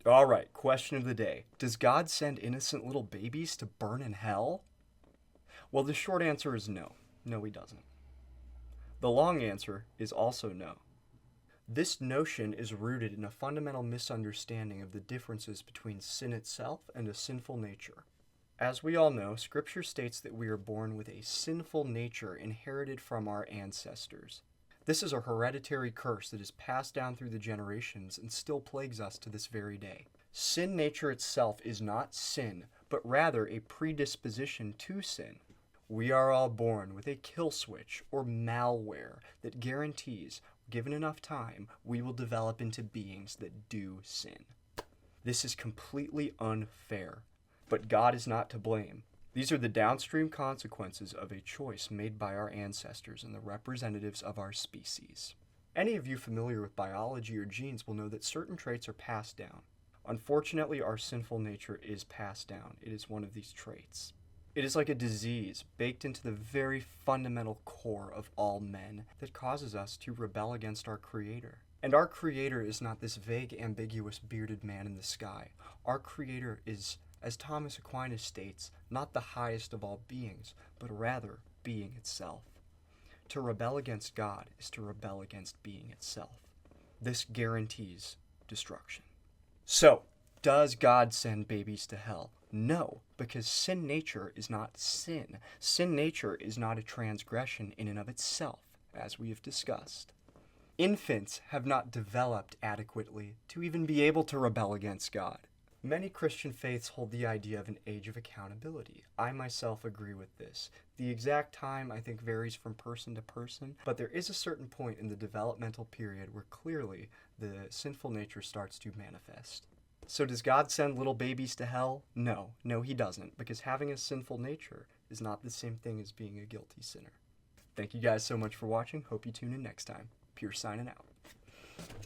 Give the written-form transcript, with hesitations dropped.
All right, question of the day. Does God send innocent little babies to burn in hell? Well, the short answer is no. No, he doesn't. The long answer is also no. This notion is rooted in a fundamental misunderstanding of the differences between sin itself and a sinful nature. As we all know, Scripture states that we are born with a sinful nature inherited from our ancestors. This is a hereditary curse that is passed down through the generations and still plagues us to this very day. Sin nature itself is not sin, but rather a predisposition to sin. We are all born with a kill switch or malware that guarantees, given enough time, we will develop into beings that do sin. This is completely unfair, but God is not to blame. These are the downstream consequences of a choice made by our ancestors and the representatives of our species. Any of you familiar with biology or genes will know that certain traits are passed down. Unfortunately, our sinful nature is passed down. It is one of these traits. It is like a disease baked into the very fundamental core of all men that causes us to rebel against our Creator. And our Creator is not this vague, ambiguous, bearded man in the sky. Our Creator is, as Thomas Aquinas states, not the highest of all beings, but rather being itself. To rebel against God is to rebel against being itself. This guarantees destruction. So, does God send babies to hell? No, because sin nature is not sin. Sin nature is not a transgression in and of itself, as we have discussed. Infants have not developed adequately to even be able to rebel against God. Many Christian faiths hold the idea of an age of accountability. I myself agree with this. The exact time, I think, varies from person to person, but there is a certain point in the developmental period where clearly the sinful nature starts to manifest. So does God send little babies to hell? No. No, he doesn't, because having a sinful nature is not the same thing as being a guilty sinner. Thank you guys so much for watching. Hope you tune in next time. Pure signing out.